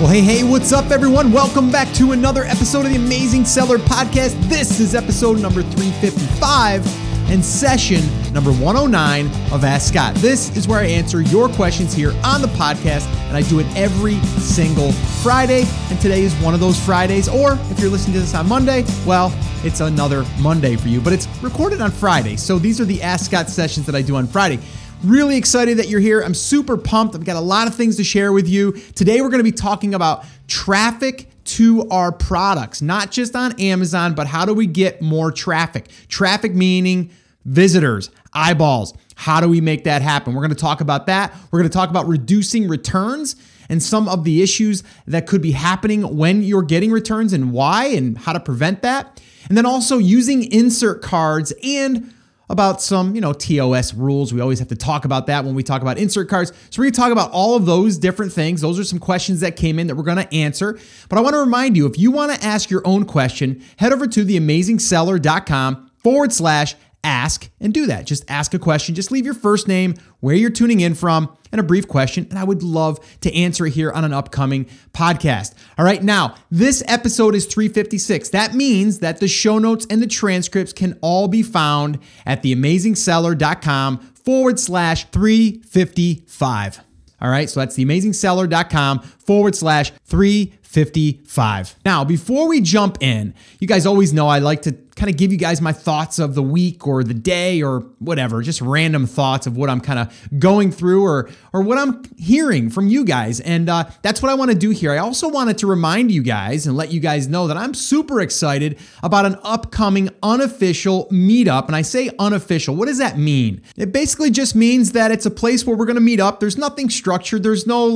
Well, hey, what's up, everyone? Welcome back to another episode of the Amazing Seller Podcast. This is episode number 355 and session number 109 of Ask Scott. This is where I answer your questions here on the podcast, and I do it every single Friday. And today is one of those Fridays, or if you're listening to this on Monday, well, it's another Monday for you, but it's recorded on Friday. So these are the Ask Scott sessions that I do on Friday. Really excited that you're here. I'm super pumped. I've got a lot of things to share with you. Today, we're going to be talking about traffic to our products, not just on Amazon, but how do we get more traffic? Traffic meaning visitors, eyeballs. How do we make that happen? We're going to talk about that. We're going to talk about reducing returns and some of the issues that could be happening when you're getting returns and why and how to prevent that. And then also using insert cards and about some, TOS rules. We always have to talk about that when we talk about insert cards. So we're going to talk about all of those different things. Those are some questions that came in that we're going to answer. But I want to remind you, if you want to ask your own question, head over to theamazingseller.com/ask and do that. Just ask a question. Just leave your first name, where you're tuning in from, and a brief question, and I would love to answer it here on an upcoming podcast. All right, now, this episode is 356. That means that the show notes and the transcripts can all be found at theamazingseller.com/355. All right, so that's theamazingseller.com/355. Now, before we jump in, you guys always know I like to kind of give you guys my thoughts of the week or the day or whatever, just random thoughts of what I'm kind of going through or what I'm hearing from you guys. And that's what I want to do here. I also wanted to remind you guys and let you guys know that I'm super excited about an upcoming unofficial meetup. And I say unofficial. What does that mean? It basically just means that it's a place where we're going to meet up. There's nothing structured. There's no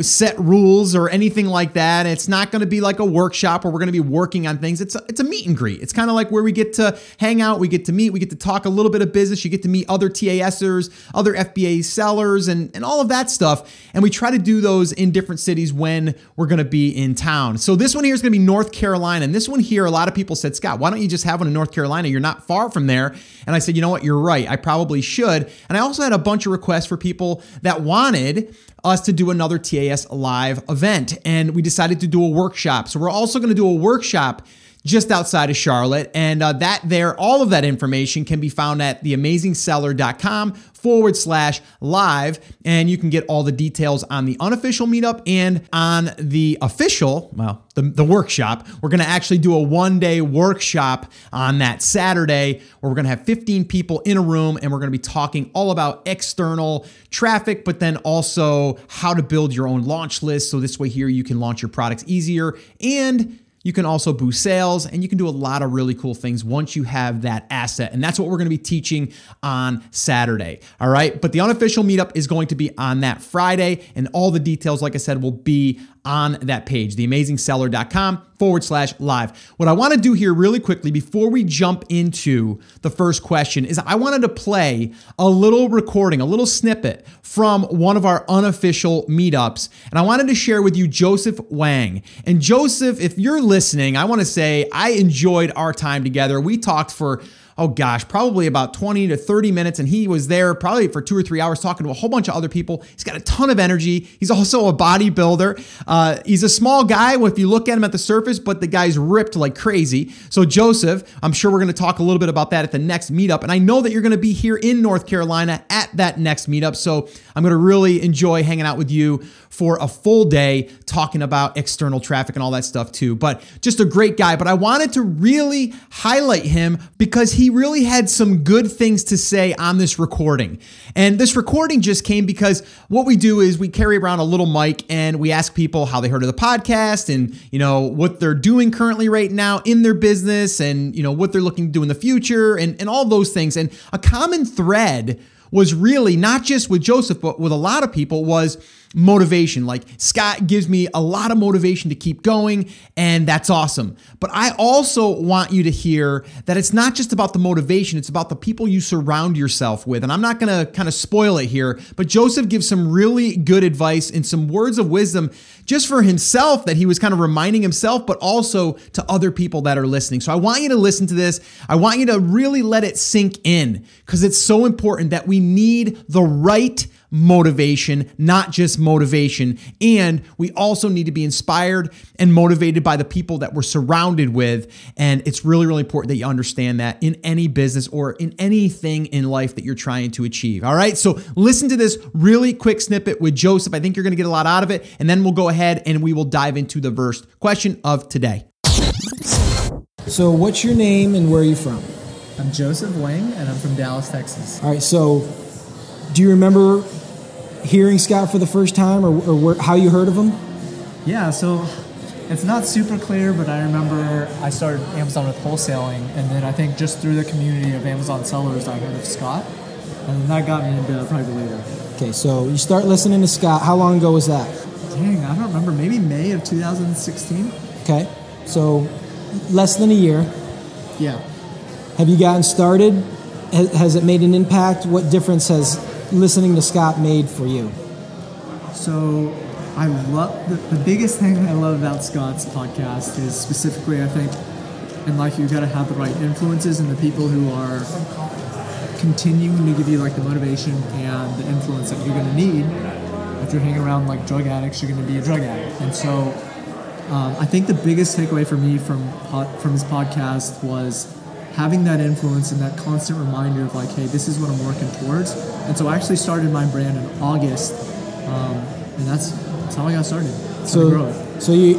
set rules or anything like that. It's not going to be like a workshop where we're going to be working on things. It's a meet and greet. It's kind of like where we get to hang out, we get to meet, we get to talk a little bit of business. You get to meet other TASers, other FBA sellers, and all of that stuff. And we try to do those in different cities when we're going to be in town. So this one here is going to be North Carolina. And this one here, a lot of people said, Scott, why don't you just have one in North Carolina? You're not far from there. And I said, you know what? You're right. I probably should. And I also had a bunch of requests for people that wanted us to do another TAS live event. And we decided to do a workshop. So we're also going to do a workshop just outside of Charlotte. And all of that information can be found at theamazingseller.com/live. And you can get all the details on the unofficial meetup and on the official, the workshop. We're going to actually do a one-day workshop on that Saturday where we're going to have 15 people in a room and we're going to be talking all about external traffic, but then also how to build your own launch list. So this way here you can launch your products easier and you can also boost sales, and you can do a lot of really cool things once you have that asset. And that's what we're going to be teaching on Saturday. All right. But the unofficial meetup is going to be on that Friday. And all the details, like I said, will be on that page, theamazingseller.com/live. What I want to do here really quickly before we jump into the first question is I wanted to play a little recording, a little snippet from one of our unofficial meetups. And I wanted to share with you Joseph Wang. And Joseph, if you're listening, I want to say I enjoyed our time together. We talked for probably about 20 to 30 minutes. And he was there probably for 2 or 3 hours talking to a whole bunch of other people. He's got a ton of energy. He's also a bodybuilder. He's a small guy if you look at him at the surface, but the guy's ripped like crazy. So Joseph, I'm sure we're going to talk a little bit about that at the next meetup. And I know that you're going to be here in North Carolina at that next meetup. So I'm going to really enjoy hanging out with you for a full day talking about external traffic and all that stuff too. But just a great guy. But I wanted to really highlight him because he really had some good things to say on this recording. And this recording just came because what we do is we carry around a little mic and we ask people how they heard of the podcast and, what they're doing currently right now in their business and, what they're looking to do in the future and all those things. And a common thread was really not just with Joseph, but with a lot of people was motivation. Like, Scott gives me a lot of motivation to keep going, and that's awesome. But I also want you to hear that it's not just about the motivation, it's about the people you surround yourself with. And I'm not going to kind of spoil it here, but Joseph gives some really good advice and some words of wisdom just for himself that he was kind of reminding himself, but also to other people that are listening. So I want you to listen to this. I want you to really let it sink in because it's so important that we need the right motivation, not just motivation. And we also need to be inspired and motivated by the people that we're surrounded with. And it's really, really important that you understand that in any business or in anything in life that you're trying to achieve. All right. So listen to this really quick snippet with Joseph. I think you're going to get a lot out of it. And then we'll go ahead and we will dive into the first question of today. So what's your name and where are you from? I'm Joseph Wang, and I'm from Dallas, Texas. All right, so do you remember hearing Scott for the first time or how you heard of him? Yeah, so it's not super clear, but I remember I started Amazon with wholesaling, and then I think just through the community of Amazon sellers, I heard of Scott, and then that got me into private labor. Okay, so you start listening to Scott. How long ago was that? Dang, I don't remember. Maybe May of 2016? Okay, so less than a year. Yeah. Have you gotten started? Has it made an impact? What difference has listening to Scott made for you? So I love, the biggest thing I love about Scott's podcast is specifically, I think, in life you've got to have the right influences and the people who are continuing to give you like the motivation and the influence that you're going to need. If you're hanging around like drug addicts, you're going to be a drug addict. And so I think the biggest takeaway for me from his podcast was having that influence and that constant reminder of like, hey, this is what I'm working towards. And so I actually started my brand in August, and that's how I got started. So you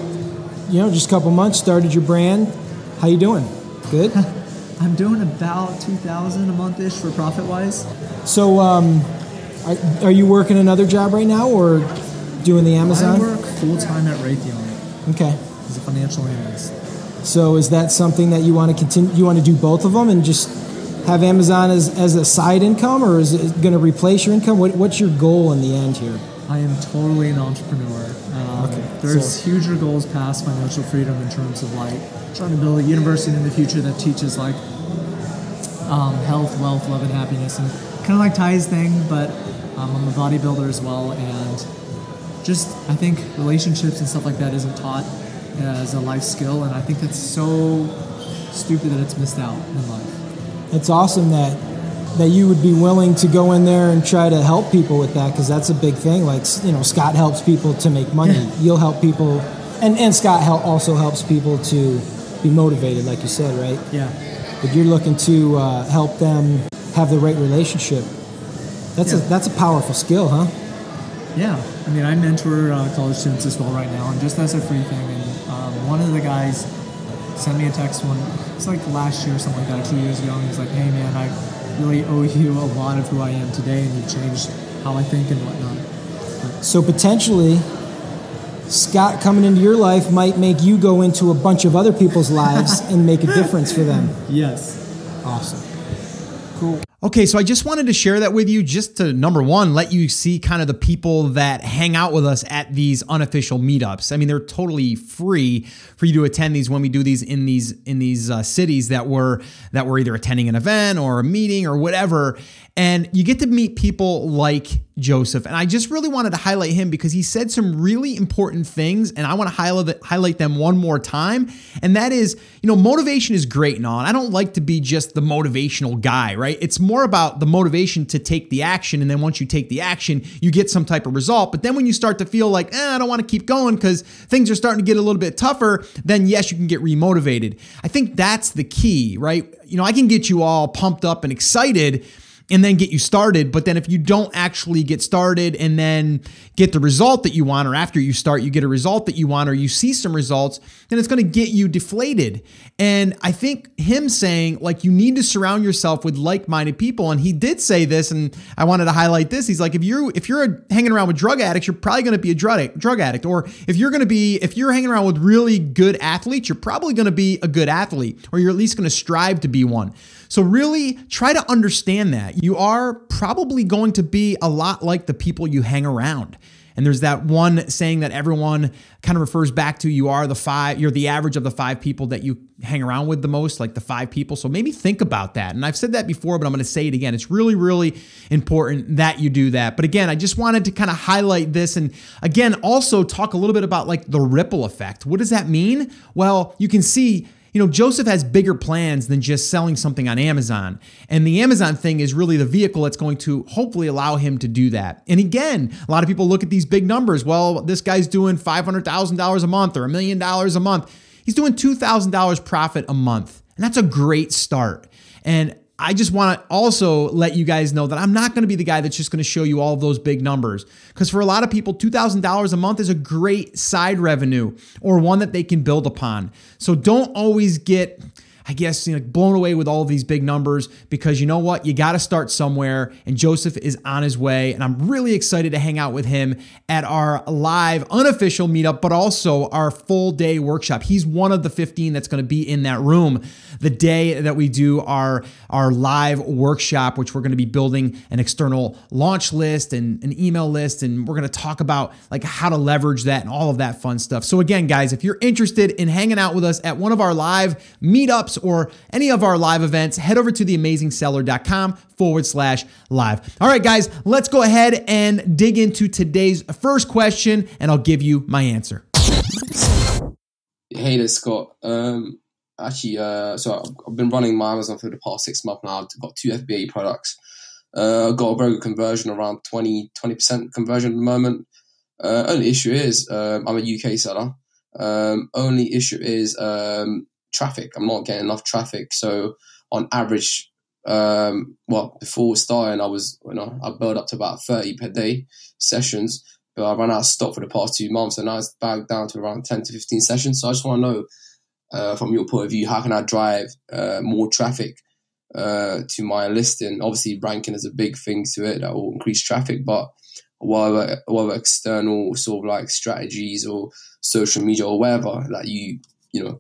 just a couple months, started your brand. How you doing? Good? I'm doing about $2,000 a month-ish for profit-wise. So are you working another job right now or doing the Amazon? I work full-time at Raytheon. Okay. As a financial analyst. So is that something that you want to continue? You want to do both of them and just have Amazon as a side income, or is it going to replace your income? What's your goal in the end here? I am totally an entrepreneur. There's huger goals past financial freedom in terms of like trying to build a university in the future that teaches like health, wealth, love, and happiness, and kind of like Ty's thing, but I'm a bodybuilder as well, and just I think relationships and stuff like that isn't taught as a life skill, and I think that's so stupid that it's missed out in life. It's awesome that you would be willing to go in there and try to help people with that, because that's a big thing. Like, Scott helps people to make money. Yeah. You'll help people, and Scott also helps people to be motivated, like you said, right? Yeah. But you're looking to help them have the right relationship. That's a powerful skill, huh? Yeah, I mean, I mentor college students as well right now, and just as a free thing. And one of the guys sent me a text it's like last year or something like that, 2 years ago, and he's like, hey man, I really owe you a lot of who I am today, and you've changed how I think and whatnot. So potentially, Scott coming into your life might make you go into a bunch of other people's lives and make a difference for them. Yes. Awesome. Cool. Okay, so I just wanted to share that with you just to, number one, let you see kind of the people that hang out with us at these unofficial meetups. I mean, they're totally free for you to attend these when we do these in these cities that we're either attending an event or a meeting or whatever. And you get to meet people like Joseph. And I just really wanted to highlight him because he said some really important things, and I want to highlight them one more time. And that is, motivation is great and all. And I don't like to be just the motivational guy, right? It's more about the motivation to take the action. And then once you take the action, you get some type of result. But then when you start to feel like, I don't want to keep going because things are starting to get a little bit tougher, then yes, you can get remotivated. I think that's the key, right? I can get you all pumped up and excited and then get you started. But then if you don't actually get started and then get the result that you want, or after you start, you get a result that you want, or you see some results, then it's going to get you deflated. And I think him saying like, you need to surround yourself with like-minded people. And he did say this, and I wanted to highlight this. He's like, if you're hanging around with drug addicts, you're probably going to be a drug addict. Or if you're hanging around with really good athletes, you're probably going to be a good athlete, or you're at least going to strive to be one. So really try to understand that. You are probably going to be a lot like the people you hang around. And there's that one saying that everyone kind of refers back to, you're the average of the 5 people that you hang around with the most, like the 5 people. So maybe think about that. And I've said that before, but I'm going to say it again. It's really, really important that you do that. But again, I just wanted to kind of highlight this. And again, also talk a little bit about like the ripple effect. What does that mean? Well, you can see Joseph has bigger plans than just selling something on Amazon. And the Amazon thing is really the vehicle that's going to hopefully allow him to do that. And again, a lot of people look at these big numbers. Well, this guy's doing $500,000 a month or $1 million a month. He's doing $2,000 profit a month. And that's a great start. And I just want to also let you guys know that I'm not going to be the guy that's just going to show you all of those big numbers. Because for a lot of people, $2,000 a month is a great side revenue or one that they can build upon. So don't always get, blown away with all of these big numbers, because you know what? You got to start somewhere, and Joseph is on his way. And I'm really excited to hang out with him at our live unofficial meetup, but also our full day workshop. He's one of the 15 that's going to be in that room the day that we do our live workshop, which we're going to be building an external launch list and an email list. And we're going to talk about like how to leverage that and all of that fun stuff. So again, guys, if you're interested in hanging out with us at one of our live meetups or any of our live events, head over to theamazingseller.com/live. All right, guys, let's go ahead and dig into today's first question, and I'll give you my answer. Hey there, Scott. So I've been running my Amazon for the past 6 months now. I've got 2 FBA products. I've got a very good conversion, around 20% conversion at the moment. Only issue is I'm a UK seller. Only issue is traffic. I'm not getting enough traffic. So on average, before starting, I built up to about 30 per day sessions, but I ran out of stock for the past 2 months, and now it's back down to around 10 to 15 sessions. So I just want to know, from your point of view, how can I drive more traffic to my listing? Obviously, ranking is a big thing to it that will increase traffic, but what other external sort of like strategies or social media or whatever that you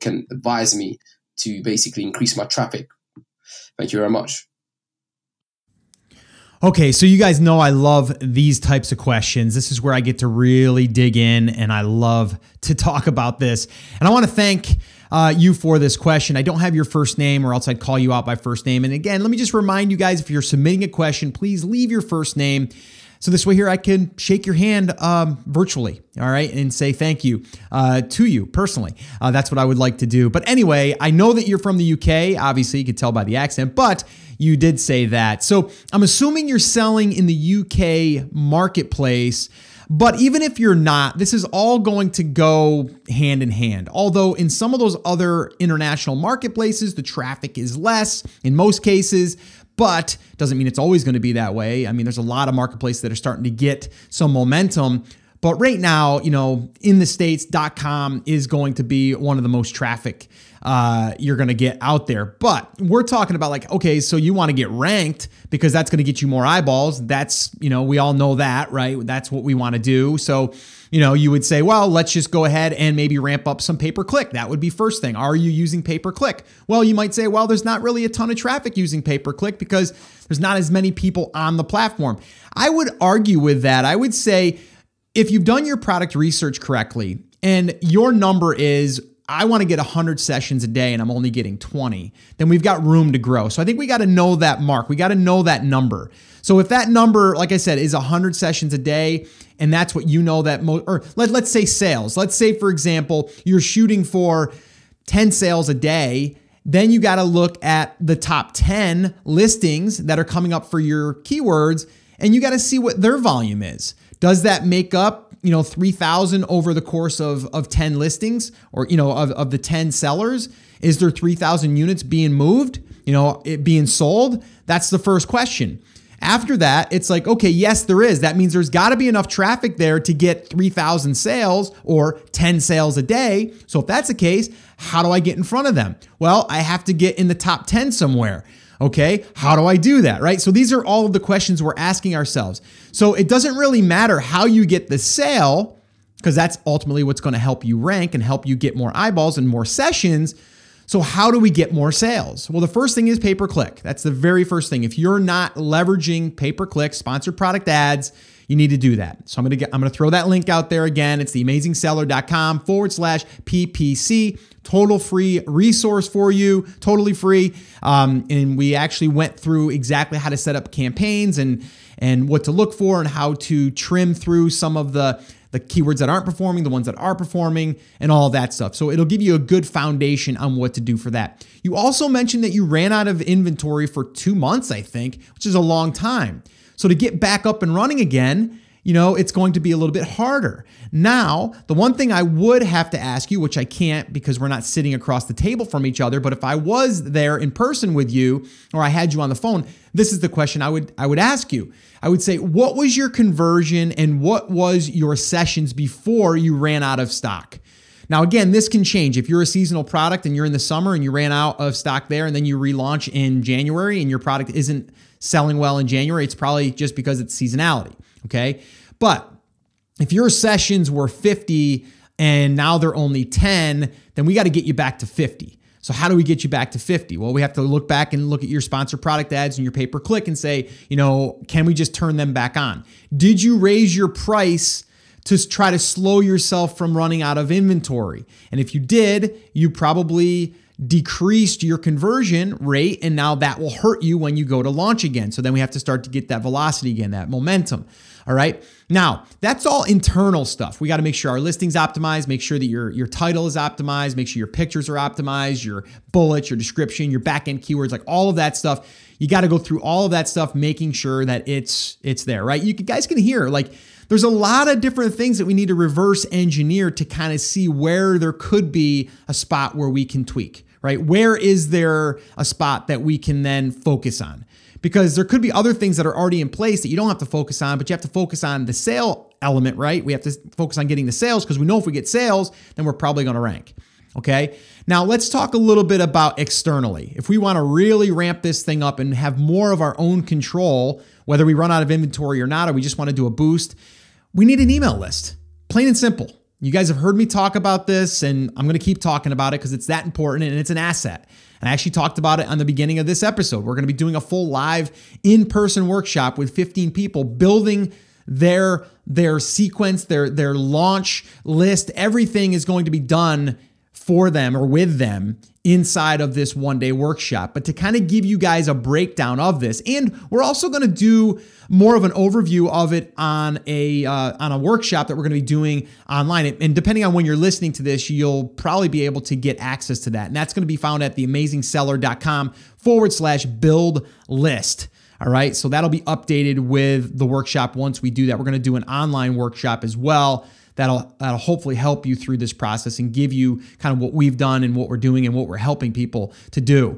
can advise me to basically increase my traffic? Thank you very much. Okay, so you guys know I love these types of questions. This is where I get to really dig in, and I love to talk about this. And I want to thank you for this question. I don't have your first name, or else I'd call you out by first name. And again, let me just remind you guys, if you're submitting a question, please leave your first name. So this way here, I can shake your hand virtually, all right, and say thank you to you personally. That's what I would like to do. But anyway, I know that you're from the UK. Obviously, you could tell by the accent, but you did say that. So I'm assuming you're selling in the UK marketplace. But even if you're not, this is all going to go hand in hand. Although in some of those other international marketplaces, the traffic is less in most cases, but doesn't mean it's always going to be that way. I mean, there's a lot of marketplaces that are starting to get some momentum. But right now, in the States, .com is going to be one of the most traffic you're going to get out there. But we're talking about like, okay, so you want to get ranked because that's going to get you more eyeballs. That's, we all know that, right? That's what we want to do. So, you would say, well, let's just go ahead and maybe ramp up some pay-per-click. That would be first thing. Are you using pay-per-click? Well, you might say, well, there's not really a ton of traffic using pay-per-click because there's not as many people on the platform. I would argue with that. I would say, if you've done your product research correctly and your number is, I want to get 100 sessions a day and I'm only getting 20, then we've got room to grow. So I think we got to know that mark. We got to know that number. So if that number, like I said, is 100 sessions a day, and that's what or let's say sales. Let's say, for example, you're shooting for 10 sales a day. Then you got to look at the top 10 listings that are coming up for your keywords, and you got to see what their volume is. Does that make up, 3,000 over the course of 10 listings, or, of the 10 sellers? Is there 3,000 units being moved, it being sold? That's the first question. After that, it's like, okay, yes, there is. That means there's got to be enough traffic there to get 3,000 sales or 10 sales a day. So if that's the case, how do I get in front of them? Well, I have to get in the top 10 somewhere. Okay, how do I do that, right? So these are all of the questions we're asking ourselves. So it doesn't really matter how you get the sale, because that's ultimately what's going to help you rank and help you get more eyeballs and more sessions. So how do we get more sales? Well, the first thing is pay-per-click. That's the very first thing. If you're not leveraging pay-per-click, sponsored product ads, you need to do that. So I'm going to throw that link out there again. It's theamazingseller.com/PPC. Total free resource for you, totally free. And we actually went through exactly how to set up campaigns and what to look for and how to trim through some of the the keywords that aren't performing, the ones that are performing, and all that stuff. So it'll give you a good foundation on what to do for that. You also mentioned that you ran out of inventory for 2 months, I think, which is a long time. So to get back up and running again, it's going to be a little bit harder. Now, the one thing I would have to ask you, which I can't because we're not sitting across the table from each other, but if I was there in person with you or I had you on the phone, this is the question I would ask you. I would say, what was your conversion and what was your sessions before you ran out of stock? Now, again, this can change. If you're a seasonal product and you're in the summer and you ran out of stock there and then you relaunch in January and your product isn't selling well in January, it's probably just because it's seasonality. Okay. But if your sessions were 50 and now they're only 10, then we got to get you back to 50. So how do we get you back to 50? Well, we have to look back and look at your sponsored product ads and your pay-per-click and say, can we just turn them back on? Did you raise your price to try to slow yourself from running out of inventory? And if you did, you probably decreased your conversion rate, and now that will hurt you when you go to launch again. So then we have to start to get that velocity again, that momentum. All right. Now, that's all internal stuff. We got to make sure our listing's optimized, make sure that your title is optimized, make sure your pictures are optimized, your bullets, your description, your back-end keywords, like all of that stuff. You got to go through all of that stuff, making sure that it's there, right? You guys can hear, like, there's a lot of different things that we need to reverse engineer to kind of see where there could be a spot where we can tweak, right? Where is there a spot that we can then focus on? Because there could be other things that are already in place that you don't have to focus on, but you have to focus on the sale element, right? We have to focus on getting the sales because we know if we get sales, then we're probably going to rank. Okay. Now let's talk a little bit about externally. If we want to really ramp this thing up and have more of our own control, whether we run out of inventory or not, or we just want to do a boost, we need an email list. Plain and simple. You guys have heard me talk about this, and I'm going to keep talking about it because it's that important and it's an asset. And I actually talked about it on the beginning of this episode. We're going to be doing a full live in-person workshop with 15 people building their sequence, their launch list. Everything is going to be done for them or with them inside of this one-day workshop. But to kind of give you guys a breakdown of this, and we're also going to do more of an overview of it on a workshop that we're going to be doing online. And depending on when you're listening to this, you'll probably be able to get access to that. And that's going to be found at theamazingseller.com/build list. All right. So that'll be updated with the workshop once we do that. We're going to do an online workshop as well. That'll hopefully help you through this process and give you kind of what we've done and what we're doing and what we're helping people to do.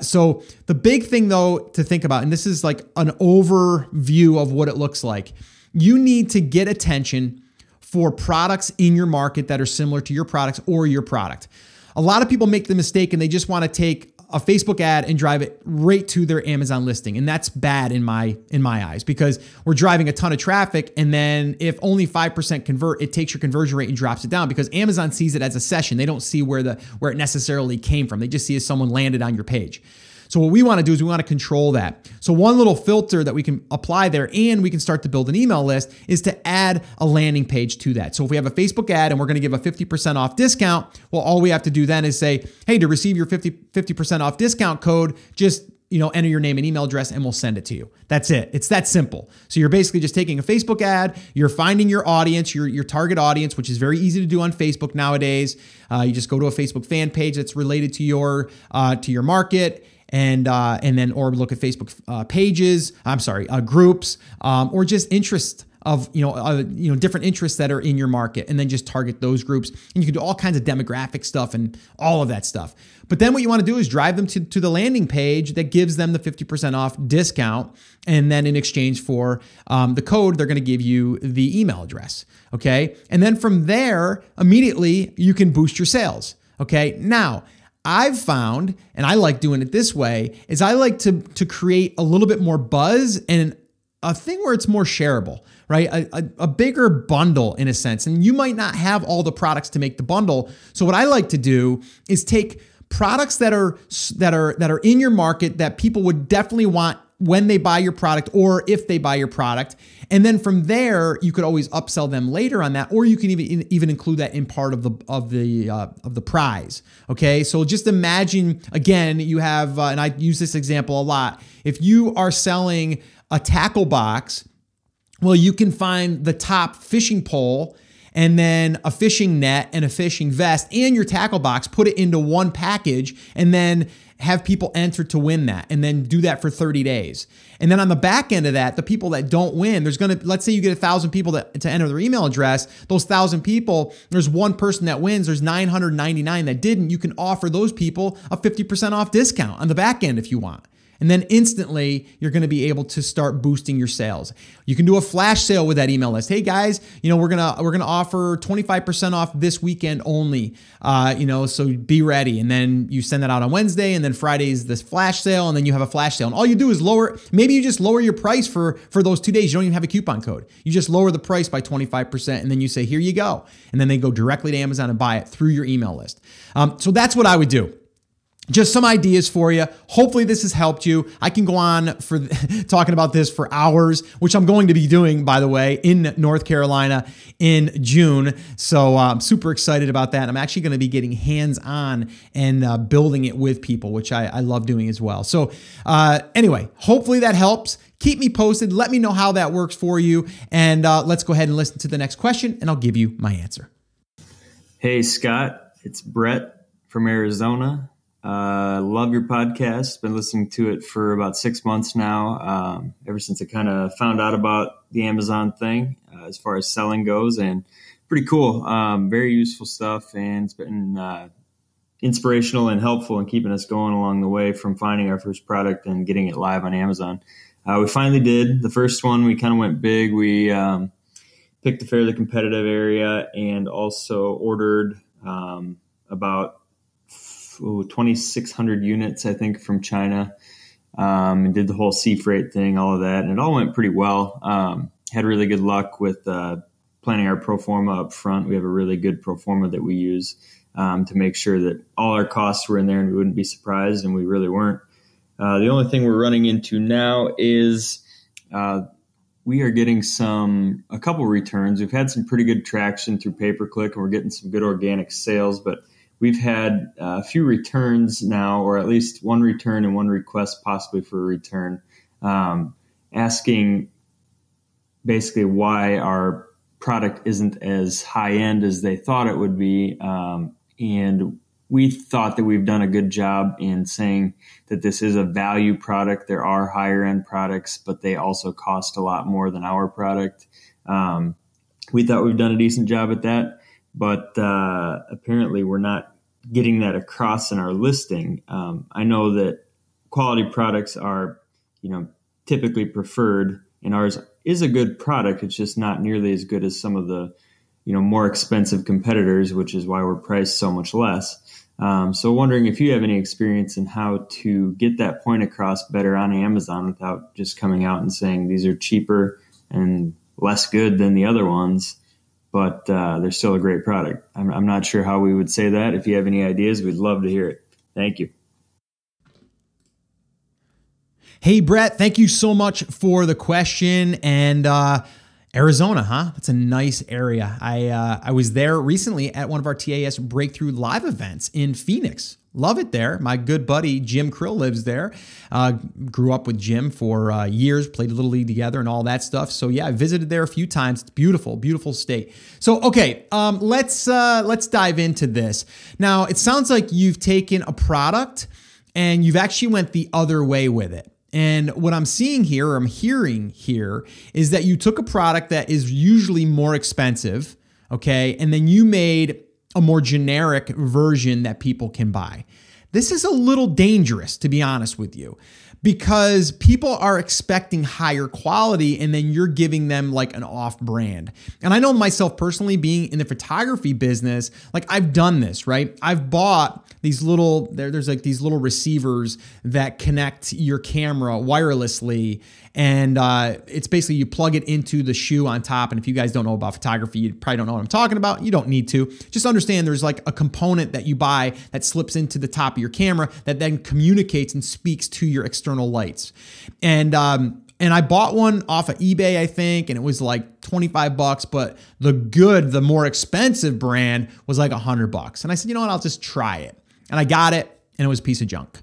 So the big thing though to think about, and this is like an overview of what it looks like, you need to get attention for products in your market that are similar to your products or your product. A lot of people make the mistake and they just want to take a Facebook ad and drive it right to their Amazon listing. And that's bad in my eyes because we're driving a ton of traffic. And then if only 5% convert, it takes your conversion rate and drops it down because Amazon sees it as a session. They don't see where it necessarily came from. They just see as someone landed on your page. So what we want to do is we want to control that. So one little filter that we can apply there and we can start to build an email list is to add a landing page to that. So if we have a Facebook ad and we're going to give a 50% off discount, well, all we have to do then is say, hey, to receive your 50% off discount code, just enter your name and email address and we'll send it to you. That's it. It's that simple. So you're basically just taking a Facebook ad, you're finding your audience, your target audience, which is very easy to do on Facebook nowadays. You just go to a Facebook fan page that's related to your market. And then look at Facebook pages. Groups, or just interests of different interests that are in your market, and then just target those groups. And you can do all kinds of demographic stuff and all of that stuff. But then what you want to do is drive them to the landing page that gives them the 50% off discount, and then in exchange for the code, they're going to give you the email address. Okay, and then from there, immediately you can boost your sales. Okay, now, I've found, and I like doing it this way, is I like to create a little bit more buzz and a thing where it's more shareable, right? A bigger bundle in a sense. And you might not have all the products to make the bundle. So what I like to do is take products that are in your market that people would definitely want when they buy your product or if they buy your product. And then from there, you could always upsell them later on that, or you can even include that in part of the prize. Okay. So just imagine, again, you have, and I use this example a lot. If you are selling a tackle box Well, you can find the top fishing pole and then a fishing net and a fishing vest and your tackle box, put it into one package, and then have people enter to win that, and then do that for 30 days. And then on the back end of that, the people that don't win, let's say you get 1,000 people to enter their email address. Those 1,000 people, there's one person that wins, there's 999 that didn't. You can offer those people a 50% off discount on the back end if you want. And then instantly, you're going to be able to start boosting your sales. You can do a flash sale with that email list. Hey guys, we're gonna offer 25% off this weekend only. So be ready. And then you send that out on Wednesday, and then Friday is this flash sale, and then you have a flash sale. And all you do is maybe you just lower your price for those 2 days. You don't even have a coupon code. You just lower the price by 25%, and then you say, here you go. And then they go directly to Amazon and buy it through your email list. So that's what I would do. Just some ideas for you. Hopefully this has helped you. I can go on for talking about this for hours, which I'm going to be doing, by the way, in North Carolina in June. So I'm super excited about that. I'm actually going to be getting hands-on and building it with people, which I love doing as well. So anyway, hopefully that helps. Keep me posted. Let me know how that works for you. And let's go ahead and listen to the next question, and I'll give you my answer. Hey, Scott. It's Brett from Arizona. Love your podcast. Been listening to it for about 6 months now, ever since I kind of found out about the Amazon thing as far as selling goes, and pretty cool. Very useful stuff, and it's been inspirational and helpful in keeping us going along the way from finding our first product and getting it live on Amazon. We finally did. The first one, we kind of went big. We picked a fairly competitive area and also ordered about 2,600 units, I think, from China, and did the whole sea freight thing, all of that. And it all went pretty well. Had really good luck with planning our pro forma up front. We have a really good pro forma that we use to make sure that all our costs were in there and we wouldn't be surprised, and we really weren't. The only thing we're running into now is we are getting a couple returns. We've had some pretty good traction through pay-per-click, and we're getting some good organic sales, but we've had a few returns now, or at least one return and one request possibly for a return, asking basically why our product isn't as high-end as they thought it would be. And we thought that we've done a good job in saying that this is a value product. There are higher-end products, but they also cost a lot more than our product. We thought we've done a decent job at that. But apparently we're not getting that across in our listing. I know that quality products are, typically preferred, and ours is a good product. It's just not nearly as good as some of the, more expensive competitors, which is why we're priced so much less. So wondering if you have any experience in how to get that point across better on Amazon without just coming out and saying these are cheaper and less good than the other ones, but they're still a great product. I'm not sure how we would say that. If you have any ideas, we'd love to hear it. Thank you. Hey, Brett, thank you so much for the question. And Arizona, huh? That's a nice area. I was there recently at one of our TAS Breakthrough Live events in Phoenix. Love it there. My good buddy Jim Krill lives there. Grew up with Jim for years, played Little League together and all that stuff. So yeah, I visited there a few times. It's beautiful, beautiful state. So okay, let's dive into this. Now, it sounds like you've taken a product and you've actually went the other way with it. And what I'm seeing here, or I'm hearing here, is that you took a product that is usually more expensive, okay, and then you made a more generic version that people can buy. This is a little dangerous, to be honest with you, because people are expecting higher quality and then you're giving them like an off brand. And I know myself personally, being in the photography business, like I've done this, right? I've bought these little, there's like these little receivers that connect your camera wirelessly. And it's basically you plug it into the shoe on top. And if you guys don't know about photography, you probably don't know what I'm talking about. You don't need to. Just understand there's like a component that you buy that slips into the top of your camera that then communicates and speaks to your external lights. And I bought one off of eBay, I think, and it was like $25, but the more expensive brand was like $100. And I said, you know what, I'll just try it. And I got it, and it was a piece of junk.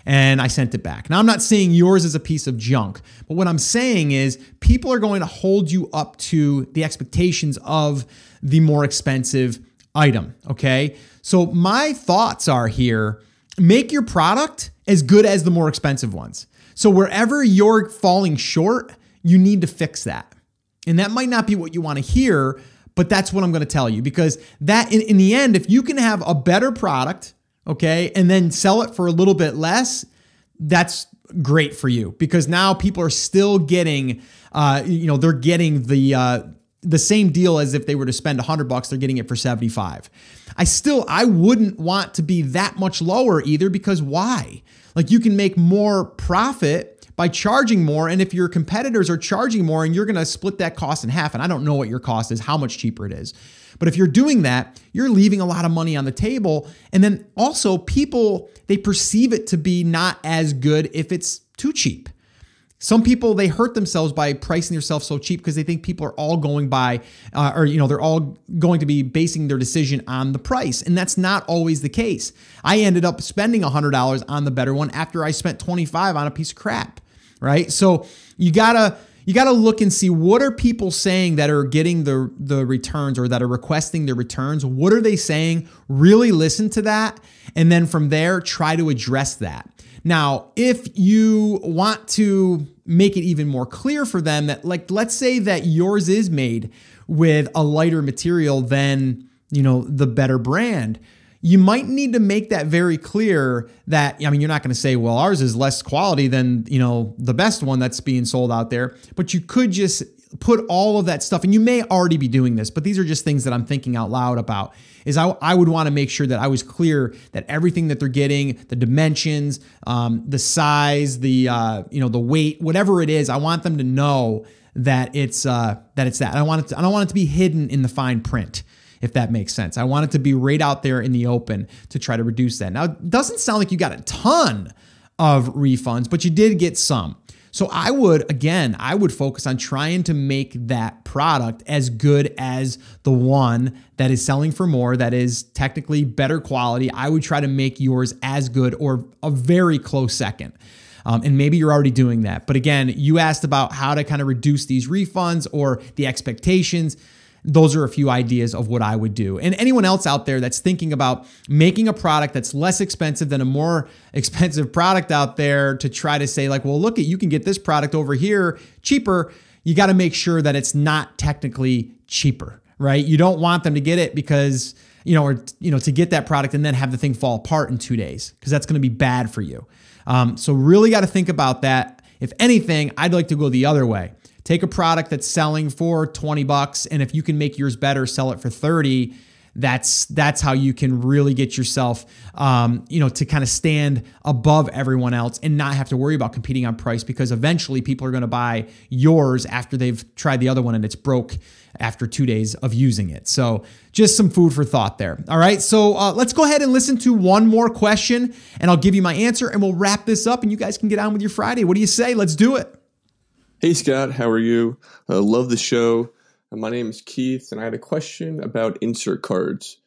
and I sent it back. Now, I'm not saying yours is a piece of junk, but what I'm saying is people are going to hold you up to the expectations of the more expensive item, okay? So my thoughts are here, make your product as good as the more expensive ones. So wherever you're falling short, you need to fix that. And that might not be what you want to hear, but that's what I'm going to tell you, because that in the end, if you can have a better product, okay, and then sell it for a little bit less, that's great for you, because now people are still getting, they're getting the same deal as if they were to spend $100, they're getting it for 75. I wouldn't want to be that much lower either, because why? Like, you can make more profit by charging more. And if your competitors are charging more and you're going to split that cost in half, and I don't know what your cost is, how much cheaper it is, but if you're doing that, you're leaving a lot of money on the table. And then also people, they perceive it to be not as good if it's too cheap. Some people, they hurt themselves by pricing themselves so cheap because they think people are all going by, they're all going to be basing their decision on the price. And that's not always the case. I ended up spending $100 on the better one after I spent $25 on a piece of crap, right? So you gotta look and see, what are people saying that are getting the returns, or that are requesting the returns? What are they saying? Really listen to that. And then from there, try to address that. Now, if you want to make it even more clear for them that, like, let's say that yours is made with a lighter material than, the better brand, you might need to make that very clear that, you're not going to say, well, ours is less quality than, the best one that's being sold out there, but you could just put all of that stuff, and you may already be doing this, but these are just things that I'm thinking out loud about, is I would want to make sure that I was clear that everything that they're getting, the dimensions, the size, the weight, whatever it is, I want them to know that it's that. I don't want it to be hidden in the fine print, if that makes sense. I want it to be right out there in the open to try to reduce that. Now, it doesn't sound like you got a ton of refunds, but you did get some. So I would focus on trying to make that product as good as the one that is selling for more, that is technically better quality. I would try to make yours as good or a very close second. And maybe you're already doing that. But again, you asked about how to kind of reduce these refunds or the expectations. Those are a few ideas of what I would do. And anyone else out there that's thinking about making a product that's less expensive than a more expensive product out there, to try to say, like, well, look, you can get this product over here cheaper, you got to make sure that it's not technically cheaper, right? You don't want them to get it because, to get that product and then have the thing fall apart in 2 days, because that's going to be bad for you. So really got to think about that. If anything, I'd like to go the other way. Take a product that's selling for $20, and if you can make yours better, sell it for $30. That's how you can really get yourself, to kind of stand above everyone else and not have to worry about competing on price, because eventually people are going to buy yours after they've tried the other one and it's broke after 2 days of using it. So just some food for thought there. All right. So let's go ahead and listen to one more question, and I'll give you my answer, and we'll wrap this up and you guys can get on with your Friday. What do you say? Let's do it. Hey, Scott, how are you? Love the show. My name is Keith, and I had a question about insert cards.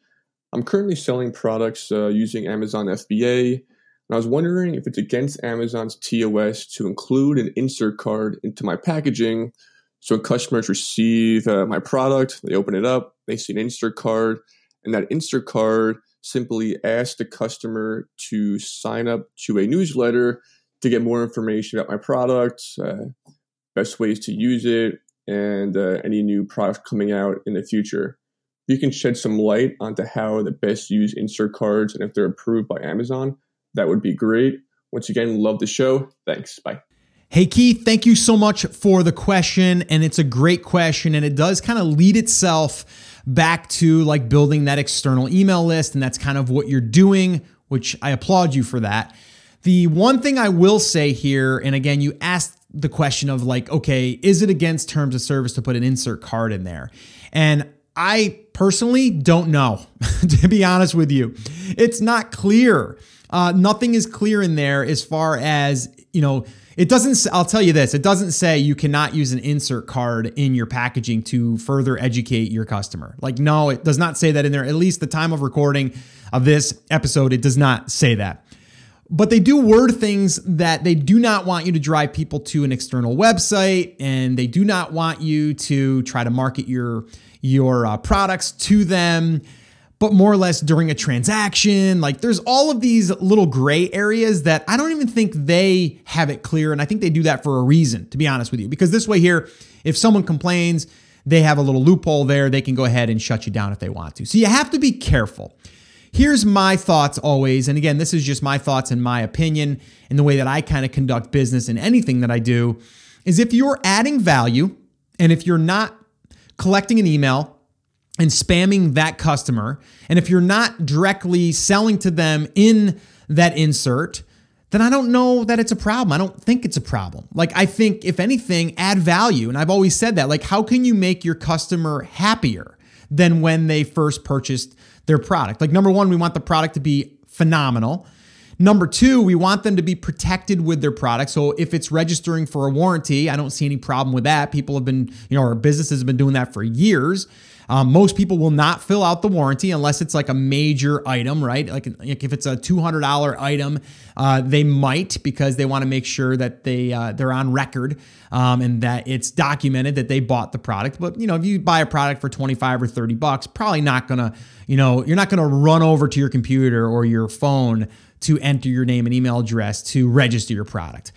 I'm currently selling products using Amazon FBA, and I was wondering if it's against Amazon's TOS to include an insert card into my packaging. So when customers receive my product, they open it up, they see an insert card, and that insert card simply asks the customer to sign up to a newsletter to get more information about my product, best ways to use it, and any new products coming out in the future. If you can shed some light onto how to best use insert cards and if they're approved by Amazon, that would be great. Once again, love the show. Thanks. Bye. Hey, Keith, thank you so much for the question. And it's a great question. And it does kind of lead itself back to like building that external email list. And that's kind of what you're doing, which I applaud you for that. The one thing I will say here, and again, you asked the question of like, okay, is it against terms of service to put an insert card in there? And I personally don't know, to be honest with you. It's not clear. Nothing is clear in there as far as, it doesn't, I'll tell you this, it doesn't say you cannot use an insert card in your packaging to further educate your customer. Like, no, it does not say that in there. At least the time of recording of this episode, it does not say that. But they do word things that they do not want you to drive people to an external website, and they do not want you to try to market your products to them, but more or less during a transaction. Like, there's all of these little gray areas that I don't even think they have it clear. And I think they do that for a reason, to be honest with you, because this way here, if someone complains, they have a little loophole there. They can go ahead and shut you down if they want to. So you have to be careful. Here's my thoughts always. And again, this is just my thoughts and my opinion and the way that I kind of conduct business in anything that I do, is if you're adding value and if you're not collecting an email and spamming that customer, and if you're not directly selling to them in that insert, then I don't know that it's a problem. I don't think it's a problem. Like, I think if anything, add value. And I've always said that, like, how can you make your customer happier than when they first purchased their product? Like, number one, we want the product to be phenomenal. Number two, we want them to be protected with their product. So if it's registering for a warranty, I don't see any problem with that. People have been, or businesses have been doing that for years. Most people will not fill out the warranty unless it's like a major item, right? Like if it's a $200 item, they might, because they want to make sure that they're on record and that it's documented that they bought the product. But if you buy a product for $25 or $30, probably not gonna, you're not gonna run over to your computer or your phone to enter your name and email address to register your product.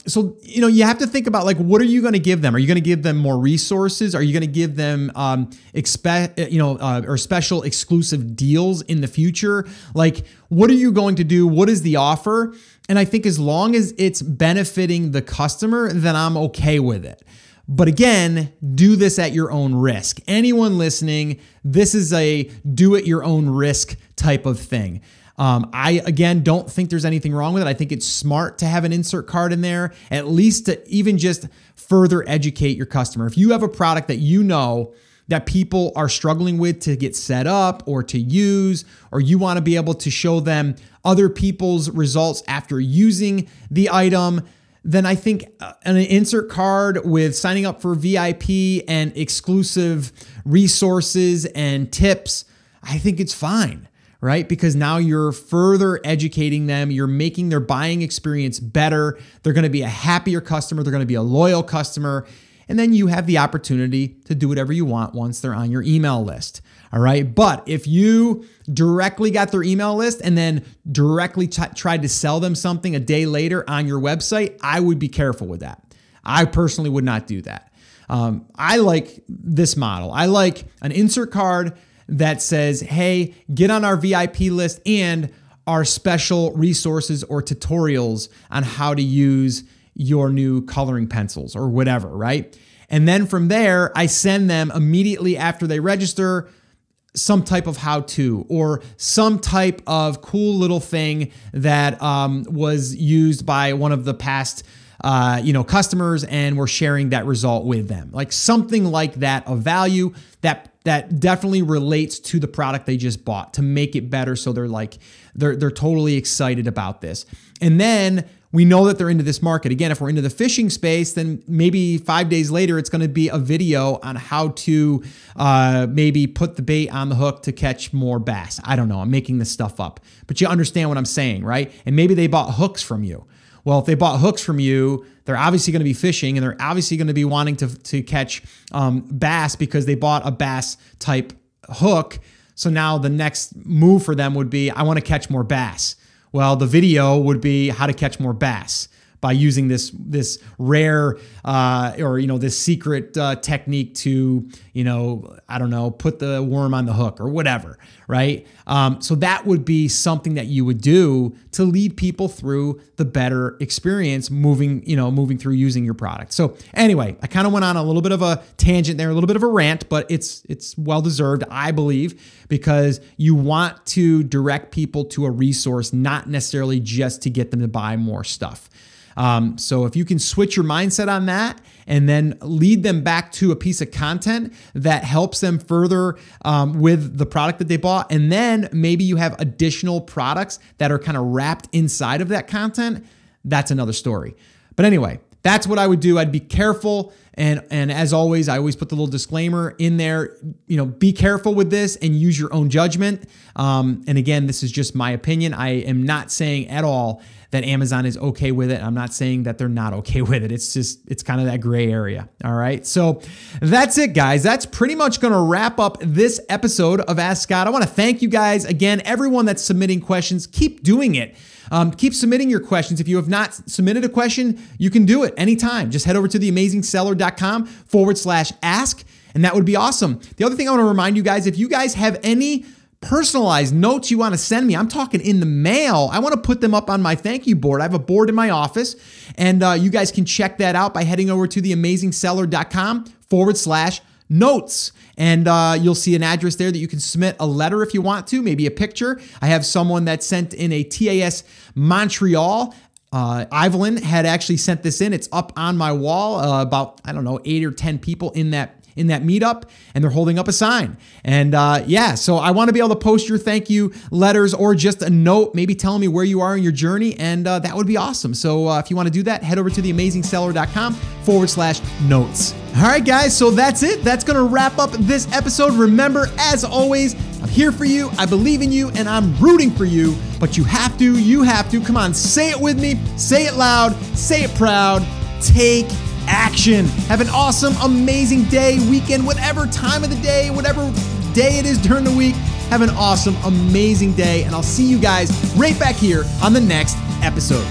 So you have to think about, like, what are you going to give them? Are you going to give them more resources? Are you going to give them or special exclusive deals in the future? Like, what are you going to do? What is the offer? And I think as long as it's benefiting the customer, then I'm okay with it. But again, do this at your own risk. Anyone listening, this is a do at your own risk type of thing. I, again, don't think there's anything wrong with it. I think it's smart to have an insert card in there, at least to even just further educate your customer. If you have a product that you know that people are struggling with to get set up or to use, or you want to be able to show them other people's results after using the item, then I think an insert card with signing up for VIP and exclusive resources and tips, I think it's fine. Right? Because now you're further educating them. You're making their buying experience better. They're going to be a happier customer. They're going to be a loyal customer. And then you have the opportunity to do whatever you want once they're on your email list. All right. But if you directly got their email list and then directly tried to sell them something a day later on your website, I would be careful with that. I personally would not do that. I like this model. I like an insert card that says, hey, get on our VIP list and our special resources or tutorials on how to use your new coloring pencils or whatever, right? And then from there, I send them immediately after they register some type of how-to or some type of cool little thing that was used by one of the past customers, and we're sharing that result with them. Like something like that of value that definitely relates to the product they just bought to make it better. So they're totally excited about this. And then we know that they're into this market. Again, if we're into the fishing space, then maybe 5 days later, it's going to be a video on how to maybe put the bait on the hook to catch more bass. I don't know. I'm making this stuff up, but you understand what I'm saying, right? And maybe they bought hooks from you. Well, if they bought hooks from you, they're obviously going to be fishing and they're obviously going to be wanting to catch bass because they bought a bass type hook. So now the next move for them would be, I want to catch more bass. Well, the video would be how to catch more bass by using this rare this secret technique to, I don't know, put the worm on the hook or whatever, right? So that would be something that you would do to lead people through the better experience moving through using your product. So anyway, I kind of went on a little bit of a tangent there, a little bit of a rant, but it's well-deserved, I believe, because you want to direct people to a resource, not necessarily just to get them to buy more stuff. So if you can switch your mindset on that and then lead them back to a piece of content that helps them further with the product that they bought, and then maybe you have additional products that are kind of wrapped inside of that content, that's another story. But anyway, that's what I would do. I'd be careful And as always, I always put the little disclaimer in there, be careful with this and use your own judgment. And again, this is just my opinion. I am not saying at all that Amazon is okay with it. I'm not saying that they're not okay with it. It's kind of that gray area. All right. So that's it, guys. That's pretty much going to wrap up this episode of Ask Scott. I want to thank you guys again, everyone that's submitting questions. Keep doing it. Keep submitting your questions. If you have not submitted a question, you can do it anytime. Just head over to theamazingseller.com/ask, and that would be awesome. The other thing I want to remind you guys, if you guys have any personalized notes you want to send me, I'm talking in the mail, I want to put them up on my thank you board. I have a board in my office, and you guys can check that out by heading over to theamazingseller.com/notes. And you'll see an address there that you can submit a letter if you want to, maybe a picture. I have someone that sent in a TAS Montreal. Evelyn had actually sent this in. It's up on my wall, about, 8 or 10 people in that meetup, and they're holding up a sign. And so I want to be able to post your thank you letters or just a note, maybe telling me where you are in your journey, and that would be awesome. So if you want to do that, head over to theamazingseller.com/notes. All right, guys, so that's it. That's going to wrap up this episode. Remember, as always, I'm here for you, I believe in you, and I'm rooting for you, but you have to, come on, say it with me, say it loud, say it proud, take action. Have an awesome, amazing day, weekend, whatever time of the day, whatever day it is during the week. Have an awesome, amazing day, and I'll see you guys right back here on the next episode.